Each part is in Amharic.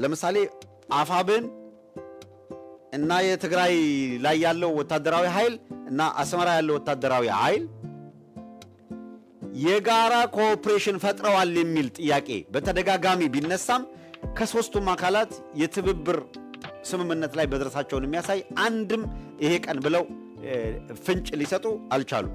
ለምሳሌ አፋብን እና የትግራይ ላይ ያለው ወታደራዊ ኃይል እና አስመራ ያለው ወታደራዊ ኃይል የጋራ ኮኦፕሬሽን ፈጥረዋል የሚል ጥያቄ በተደጋጋሚ ቢነሳም ከሶስቱም አካላት የትብብር ስምምነት ላይ በደረሳቸውን የሚያሳይ አንድም ይሄ ቀን ብለው ፍንጭ ሊሰጡ አልቻሉ።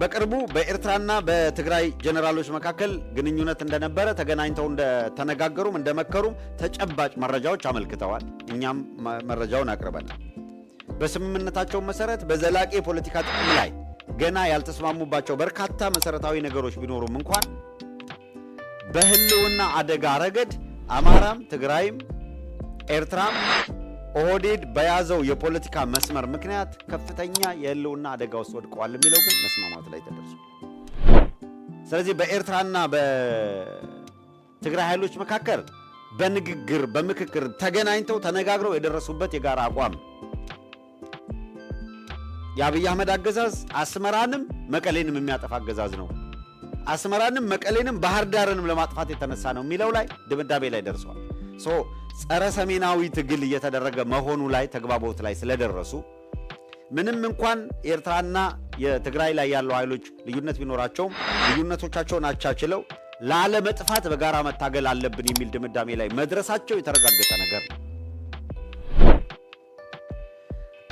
በቅርቡ በኤርትራና በትግራይ ጀነራሎች መካከል ግንኙነት እንደነበረ ተገናኝተው እንደተነጋገሩም እንደመከሩም ተጨባጭ መረጃዎች አመልክተዋል። እኛም መረጃውን አቅርበናል። በስምምነታቸው መሰረት በዘላቂ የፖለቲካ ጥቅም ላይ ገና ያልተስማሙባቸው በርካታ መሰረታዊ ነገሮች ቢኖሩም እንኳን በህልውና አደጋ ረገድ አማራም ትግራይም ኤርትራም ኦህዴድ በያዘው የፖለቲካ መስመር ምክንያት ከፍተኛ የህልውና አደጋ ውስጥ ወድቀዋል የሚለው ግን መስማማት ላይ ተደርሷል። ስለዚህ በኤርትራና በትግራይ ኃይሎች መካከል በንግግር በምክክር ተገናኝተው ተነጋግረው የደረሱበት የጋራ አቋም የአብይ አህመድ አገዛዝ አስመራንም መቀሌንም የሚያጠፋ አገዛዝ ነው፣ አስመራንም መቀሌንም ባህር ዳርንም ለማጥፋት የተነሳ ነው የሚለው ላይ ድምዳሜ ላይ ደርሷል። ጸረ ሰሜናዊ ትግል እየተደረገ መሆኑ ላይ ተግባቦት ላይ ስለደረሱ ምንም እንኳን ኤርትራና የትግራይ ላይ ያለው ኃይሎች ልዩነት ቢኖራቸውም ልዩነቶቻቸውን አቻችለው ላለመጥፋት በጋራ መታገል አለብን የሚል ድምዳሜ ላይ መድረሳቸው የተረጋገጠ ነገር ነው።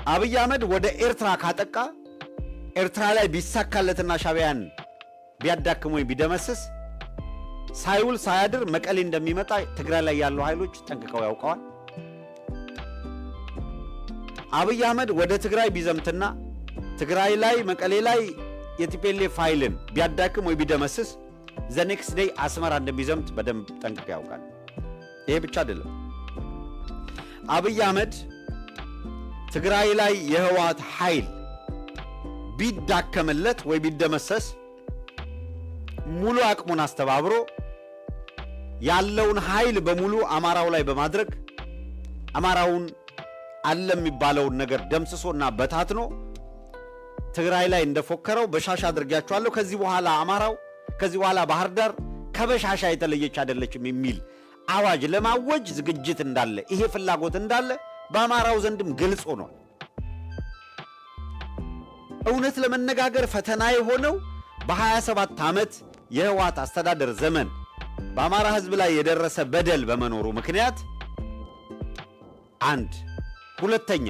አብይ አህመድ ወደ ኤርትራ ካጠቃ ኤርትራ ላይ ቢሳካለትና ሻዕቢያን ቢያዳክም ወይ ቢደመስስ ሳይውል ሳያድር መቀሌ እንደሚመጣ ትግራይ ላይ ያሉ ኃይሎች ጠንቅቀው ያውቀዋል። አብይ አህመድ ወደ ትግራይ ቢዘምትና ትግራይ ላይ መቀሌ ላይ የቲፒኤልኤፍ ኃይልን ቢያዳክም ወይ ቢደመስስ ዘ ኔክስት ዴይ አስመራ እንደሚዘምት በደንብ ጠንቅቀው ያውቃል። ይሄ ብቻ አይደለም። አብይ አህመድ ትግራይ ላይ የህወሓት ኃይል ቢዳከመለት ወይ ቢደመሰስ ሙሉ አቅሙን አስተባብሮ ያለውን ኃይል በሙሉ አማራው ላይ በማድረግ አማራውን አለ የሚባለውን ነገር ደምስሶና በታትኖ ትግራይ ላይ እንደፎከረው በሻሻ አድርጋቸዋለሁ፣ ከዚህ በኋላ አማራው ከዚህ በኋላ ባህር ዳር ከበሻሻ የተለየች አይደለችም የሚል አዋጅ ለማወጅ ዝግጅት እንዳለ ይሄ ፍላጎት እንዳለ በአማራው ዘንድም ግልጽ ሆኗል። እውነት ለመነጋገር ፈተና የሆነው በ27 ዓመት የህወሓት አስተዳደር ዘመን በአማራ ህዝብ ላይ የደረሰ በደል በመኖሩ ምክንያት አንድ፣ ሁለተኛ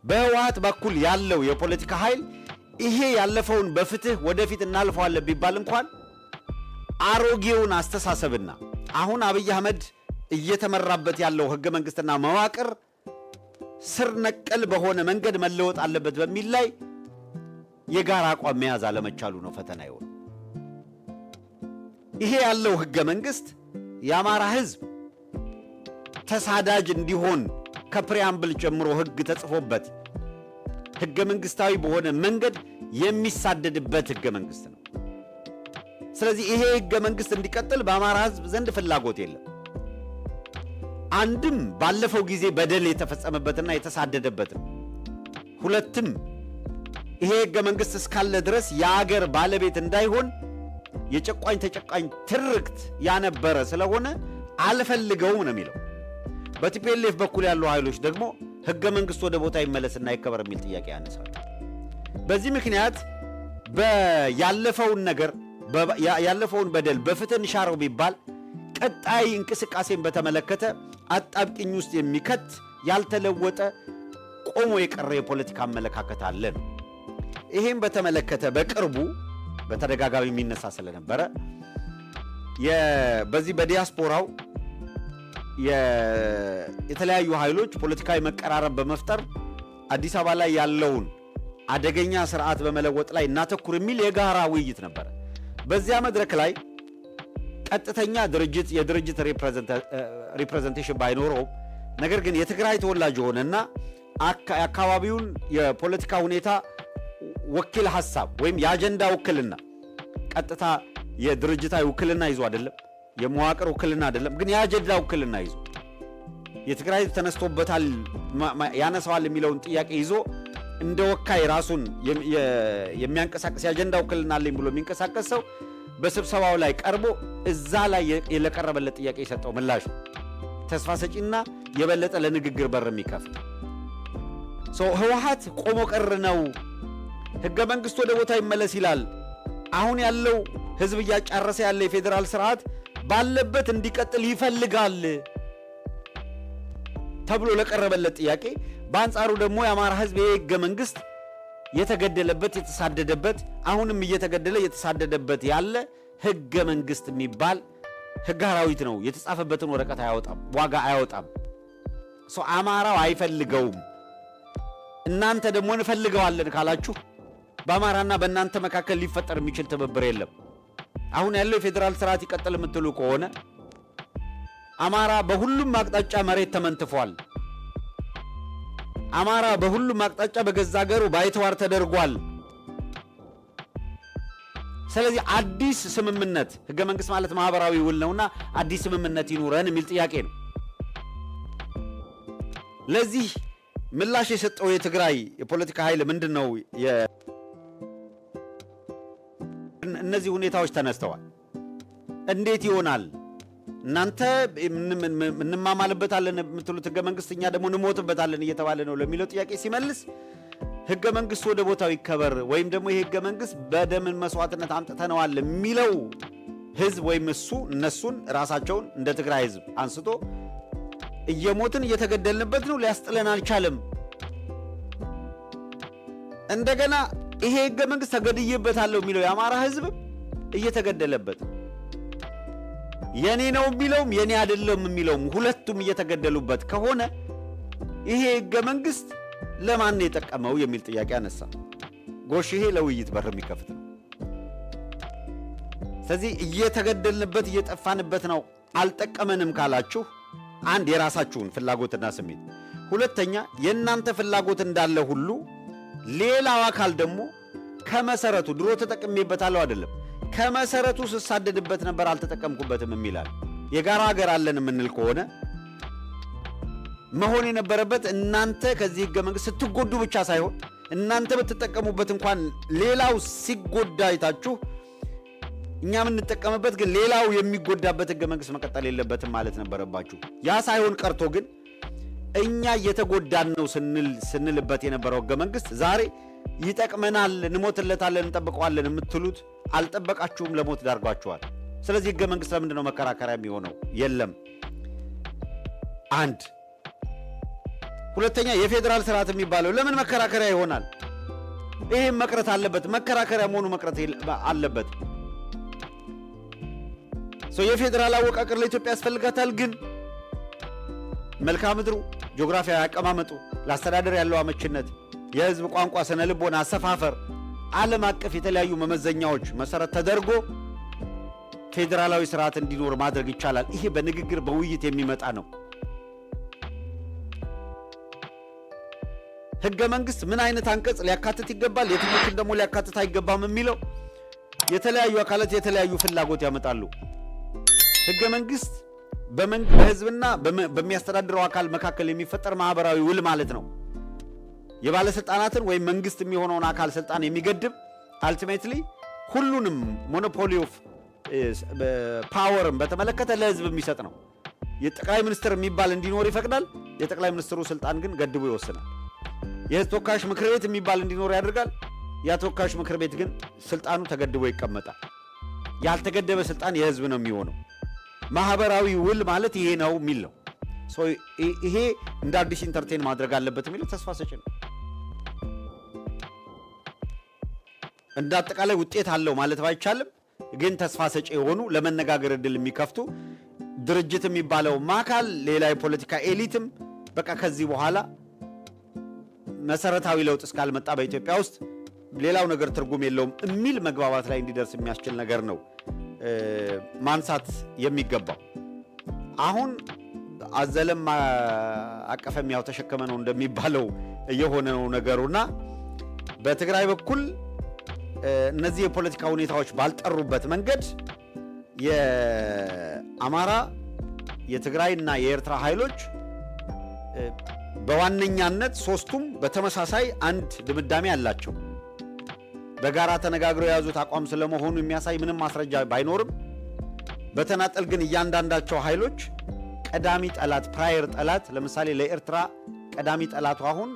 በህወሓት በኩል ያለው የፖለቲካ ኃይል ይሄ ያለፈውን በፍትህ ወደፊት እናልፈዋለን ቢባል እንኳን አሮጌውን አስተሳሰብና አሁን አብይ አህመድ እየተመራበት ያለው ህገ መንግስትና መዋቅር ስር ነቀል በሆነ መንገድ መለወጥ አለበት በሚል ላይ የጋራ አቋም መያዝ አለመቻሉ ነው ፈተና ይሆን። ይሄ ያለው ህገ መንግስት የአማራ ህዝብ ተሳዳጅ እንዲሆን ከፕሪያምብል ጀምሮ ህግ ተጽፎበት ህገ መንግስታዊ በሆነ መንገድ የሚሳደድበት ህገ መንግስት ነው። ስለዚህ ይሄ ህገ መንግስት እንዲቀጥል በአማራ ህዝብ ዘንድ ፍላጎት የለም። አንድም ባለፈው ጊዜ በደል የተፈጸመበትና የተሳደደበት ነው። ሁለትም ይሄ ህገ መንግስት እስካለ ድረስ የአገር ባለቤት እንዳይሆን የጨቋኝ ተጨቋኝ ትርክት ያነበረ ስለሆነ አልፈልገውም ነው የሚለው። በቲፒኤልኤፍ በኩል ያሉ ኃይሎች ደግሞ ህገ መንግስት ወደ ቦታ ይመለስና ይከበር የሚል ጥያቄ ያነሳሉ። በዚህ ምክንያት ያለፈውን በደል በፍትህ እንሻረው ቢባል ቀጣይ እንቅስቃሴን በተመለከተ አጣብቂኝ ውስጥ የሚከት ያልተለወጠ ቆሞ የቀረ የፖለቲካ አመለካከት አለ ነው። ይሄን በተመለከተ በቅርቡ በተደጋጋሚ የሚነሳ ስለነበረ በዚህ በዲያስፖራው የተለያዩ ኃይሎች ፖለቲካዊ መቀራረብ በመፍጠር አዲስ አበባ ላይ ያለውን አደገኛ ስርዓት በመለወጥ ላይ እናተኩር የሚል የጋራ ውይይት ነበር። በዚያ መድረክ ላይ ቀጥተኛ የድርጅት ሪፕሬዘንቴሽን ባይኖረው ነገር ግን የትግራይ ተወላጅ ሆነና አካባቢውን የፖለቲካ ሁኔታ ወኪል ሐሳብ ወይም የአጀንዳ ውክልና ቀጥታ የድርጅታዊ ውክልና ይዞ አይደለም፣ የመዋቅር ውክልና አይደለም፣ ግን የአጀንዳ ውክልና ይዞ የትግራይ ተነስቶበታል ያነሳዋል የሚለውን ጥያቄ ይዞ እንደ ወካይ ራሱን የሚያንቀሳቀስ የአጀንዳ ውክልና አለኝ ብሎ የሚንቀሳቀስ ሰው በስብሰባው ላይ ቀርቦ እዛ ላይ የለቀረበለት ጥያቄ የሰጠው ምላሽ ተስፋ ሰጪና የበለጠ ለንግግር በር የሚከፍት ህወሓት ቆሞ ቀር ነው። ህገ መንግስት ወደ ቦታ ይመለስ ይላል። አሁን ያለው ህዝብ እያጫረሰ ያለ የፌዴራል ስርዓት ባለበት እንዲቀጥል ይፈልጋል ተብሎ ለቀረበለት ጥያቄ በአንጻሩ ደግሞ የአማራ ህዝብ የህገ መንግስት የተገደለበት የተሳደደበት አሁንም እየተገደለ የተሳደደበት ያለ ህገ መንግስት የሚባል ህገ አራዊት ነው። የተጻፈበትን ወረቀት አያወጣም፣ ዋጋ አያወጣም። አማራው አይፈልገውም። እናንተ ደግሞ እንፈልገዋለን ካላችሁ በአማራና በእናንተ መካከል ሊፈጠር የሚችል ትብብር የለም። አሁን ያለው የፌዴራል ስርዓት ይቀጥል የምትሉ ከሆነ አማራ በሁሉም አቅጣጫ መሬት ተመንትፏል። አማራ በሁሉም አቅጣጫ በገዛ ሀገሩ ባይተዋር ተደርጓል። ስለዚህ አዲስ ስምምነት ህገ መንግስት ማለት ማህበራዊ ውል ነውና አዲስ ስምምነት ይኑረን የሚል ጥያቄ ነው። ለዚህ ምላሽ የሰጠው የትግራይ የፖለቲካ ኃይል ምንድነው? እነዚህ ሁኔታዎች ተነስተዋል። እንዴት ይሆናል? እናንተ እንማማልበታለን የምትሉት ህገ መንግስት እኛ ደግሞ እንሞትበታለን እየተባለ ነው ለሚለው ጥያቄ ሲመልስ ህገ መንግስት ወደ ቦታው ይከበር ወይም ደግሞ ይሄ ህገ መንግስት በደምን መስዋዕትነት አምጥተነዋል የሚለው ህዝብ ወይም እነሱን ራሳቸውን እንደ ትግራይ ህዝብ አንስቶ እየሞትን እየተገደልንበት ነው፣ ሊያስጥለን አልቻለም። እንደገና ይሄ ህገ መንግስት ተገድዬበታለሁ የሚለው የአማራ ህዝብ እየተገደለበት የኔ ነው የሚለውም የኔ አይደለም የሚለውም ሁለቱም እየተገደሉበት ከሆነ ይሄ ህገ መንግስት ለማን ነው የጠቀመው የሚል ጥያቄ አነሳ። ጎሽ ይሄ ለውይይት በር የሚከፍት ነው። ስለዚህ እየተገደልንበት እየጠፋንበት ነው አልጠቀመንም ካላችሁ አንድ የራሳችሁን ፍላጎትና ስሜት፣ ሁለተኛ የእናንተ ፍላጎት እንዳለ ሁሉ ሌላው አካል ደግሞ ከመሰረቱ ድሮ ተጠቅሜበታለሁ አይደለም ከመሰረቱ ስሳደድበት ነበር አልተጠቀምኩበትም የሚላል የጋራ ሀገር አለን የምንል ከሆነ መሆን የነበረበት እናንተ ከዚህ ህገ መንግስት ስትጎዱ ብቻ ሳይሆን እናንተ ብትጠቀሙበት እንኳን ሌላው ሲጎዳ አይታችሁ እኛ የምንጠቀምበት ግን ሌላው የሚጎዳበት ህገ መንግስት መቀጠል የለበትም ማለት ነበረባችሁ። ያ ሳይሆን ቀርቶ ግን እኛ እየተጎዳን ነው ስንልበት የነበረው ህገ መንግስት ዛሬ ይጠቅመናል፣ እንሞትለታለን፣ እንጠብቀዋለን የምትሉት አልጠበቃችሁም፣ ለሞት ዳርጓችኋል። ስለዚህ ህገ መንግስት ለምንድን ነው መከራከሪያ የሚሆነው? የለም። አንድ ሁለተኛ የፌዴራል ስርዓት የሚባለው ለምን መከራከሪያ ይሆናል? ይሄም መቅረት አለበት። መከራከሪያ መሆኑ መቅረት አለበት። የፌዴራል አወቃቀር ለኢትዮጵያ ያስፈልጋታል። ግን መልክዓ ምድሩ፣ ጂኦግራፊያዊ አቀማመጡ፣ ለአስተዳደር ያለው አመችነት፣ የህዝብ ቋንቋ፣ ስነ ልቦና፣ አሰፋፈር፣ ዓለም አቀፍ የተለያዩ መመዘኛዎች መሰረት ተደርጎ ፌዴራላዊ ስርዓት እንዲኖር ማድረግ ይቻላል። ይሄ በንግግር በውይይት የሚመጣ ነው። ህገ መንግስት ምን አይነት አንቀጽ ሊያካትት ይገባል፣ የትኞቹን ደግሞ ሊያካትት አይገባም የሚለው የተለያዩ አካላት የተለያዩ ፍላጎት ያመጣሉ። ህገ መንግስት በህዝብና በሚያስተዳድረው አካል መካከል የሚፈጠር ማህበራዊ ውል ማለት ነው። የባለስልጣናትን ወይም መንግስት የሚሆነውን አካል ስልጣን የሚገድብ አልቲሜትሊ ሁሉንም ሞኖፖሊ ኦፍ ፓወርን በተመለከተ ለህዝብ የሚሰጥ ነው። የጠቅላይ ሚኒስትር የሚባል እንዲኖር ይፈቅዳል። የጠቅላይ ሚኒስትሩ ስልጣን ግን ገድቦ ይወስናል። የህዝብ ተወካዮች ምክር ቤት የሚባል እንዲኖር ያደርጋል። ያ ተወካዮች ምክር ቤት ግን ስልጣኑ ተገድቦ ይቀመጣል። ያልተገደበ ስልጣን የህዝብ ነው የሚሆነው። ማህበራዊ ውል ማለት ይሄ ነው የሚል ነው። ይሄ እንደ አዲስ ኢንተርቴን ማድረግ አለበት የሚለው ተስፋ ሰጪ ነው። እንደ አጠቃላይ ውጤት አለው ማለት ባይቻልም ግን ተስፋ ሰጪ የሆኑ ለመነጋገር እድል የሚከፍቱ ድርጅት የሚባለው ማካል ሌላ የፖለቲካ ኤሊትም በቃ ከዚህ በኋላ መሰረታዊ ለውጥ እስካልመጣ በኢትዮጵያ ውስጥ ሌላው ነገር ትርጉም የለውም የሚል መግባባት ላይ እንዲደርስ የሚያስችል ነገር ነው ማንሳት የሚገባው። አሁን አዘለም አቀፈም ያው ተሸከመ ነው እንደሚባለው እየሆነ ነው ነገሩና በትግራይ በኩል እነዚህ የፖለቲካ ሁኔታዎች ባልጠሩበት መንገድ የአማራ የትግራይና የኤርትራ ኃይሎች በዋነኛነት ሶስቱም በተመሳሳይ አንድ ድምዳሜ አላቸው። በጋራ ተነጋግረው የያዙት አቋም ስለመሆኑ የሚያሳይ ምንም ማስረጃ ባይኖርም በተናጠል ግን እያንዳንዳቸው ኃይሎች ቀዳሚ ጠላት ፕራየር ጠላት ለምሳሌ ለኤርትራ ቀዳሚ ጠላቱ አሁን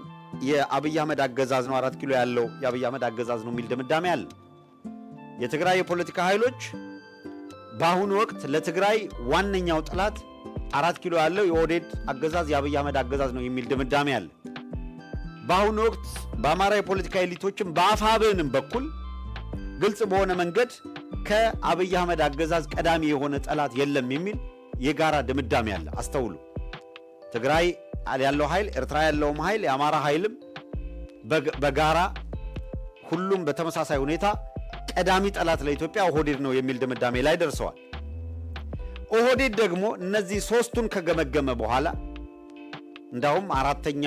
የአብይ አህመድ አገዛዝ ነው 4 ኪሎ ያለው የአብይ አህመድ አገዛዝ ነው የሚል ድምዳሜ አለ። የትግራይ የፖለቲካ ኃይሎች በአሁኑ ወቅት ለትግራይ ዋነኛው ጠላት 4 ኪሎ ያለው የኦህዴድ አገዛዝ የአብይ አህመድ አገዛዝ ነው የሚል ድምዳሜ አለ። በአሁኑ ወቅት በአማራ የፖለቲካ ኤሊቶችም በአፋብንም በኩል ግልጽ በሆነ መንገድ ከአብይ አህመድ አገዛዝ ቀዳሚ የሆነ ጠላት የለም የሚል የጋራ ድምዳሜ አለ። አስተውሉ። ትግራይ ያለው ኃይል፣ ኤርትራ ያለውም ኃይል፣ የአማራ ኃይልም በጋራ ሁሉም በተመሳሳይ ሁኔታ ቀዳሚ ጠላት ለኢትዮጵያ ኦህዴድ ነው የሚል ድምዳሜ ላይ ደርሰዋል። ኦህዴድ ደግሞ እነዚህ ሶስቱን ከገመገመ በኋላ እንዳውም አራተኛ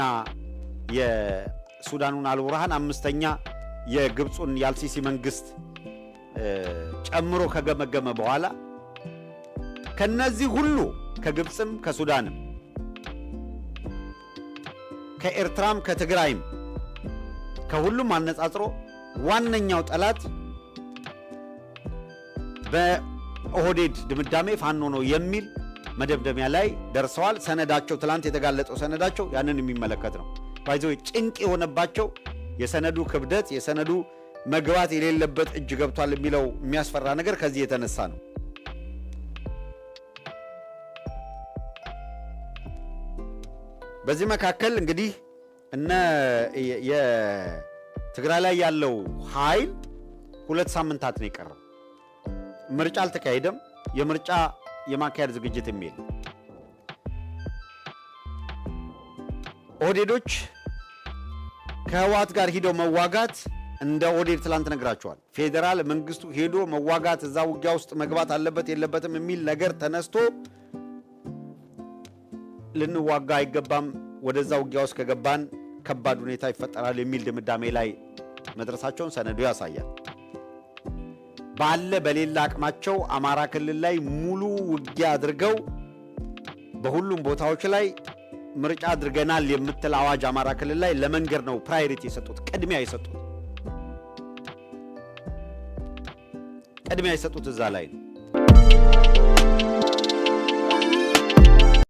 የሱዳኑን አልቡርሃን አምስተኛ የግብፁን የአልሲሲ መንግስት ጨምሮ ከገመገመ በኋላ ከነዚህ ሁሉ ከግብፅም ከሱዳንም ከኤርትራም ከትግራይም ከሁሉም አነጻጽሮ ዋነኛው ጠላት በኦህዴድ ድምዳሜ ፋኖ ነው የሚል መደምደሚያ ላይ ደርሰዋል። ሰነዳቸው ትላንት የተጋለጠው ሰነዳቸው ያንን የሚመለከት ነው። ባይዘው ጭንቅ የሆነባቸው የሰነዱ ክብደት የሰነዱ መግባት የሌለበት እጅ ገብቷል የሚለው የሚያስፈራ ነገር ከዚህ የተነሳ ነው። በዚህ መካከል እንግዲህ የትግራይ ላይ ያለው ኃይል 2 ሳምንታት ነው የቀረው። ምርጫ አልተካሄደም። የምርጫ የማካሄድ ዝግጅት የሚል ኦህዴዶች ከህወሓት ጋር ሂደው መዋጋት እንደ ኦህዴድ ትላንት ነግራቸዋል። ፌዴራል መንግስቱ ሄዶ መዋጋት እዛ ውጊያ ውስጥ መግባት አለበት የለበትም የሚል ነገር ተነስቶ ልንዋጋ አይገባም፣ ወደዛ ውጊያ ውስጥ ከገባን ከባድ ሁኔታ ይፈጠራል የሚል ድምዳሜ ላይ መድረሳቸውን ሰነዱ ያሳያል። ባለ በሌላ አቅማቸው አማራ ክልል ላይ ሙሉ ውጊያ አድርገው በሁሉም ቦታዎች ላይ ምርጫ አድርገናል የምትል አዋጅ አማራ ክልል ላይ ለመንገር ነው ፕራዮሪቲ የሰጡት፣ ቅድሚያ የሰጡት እዛ ላይ ነው።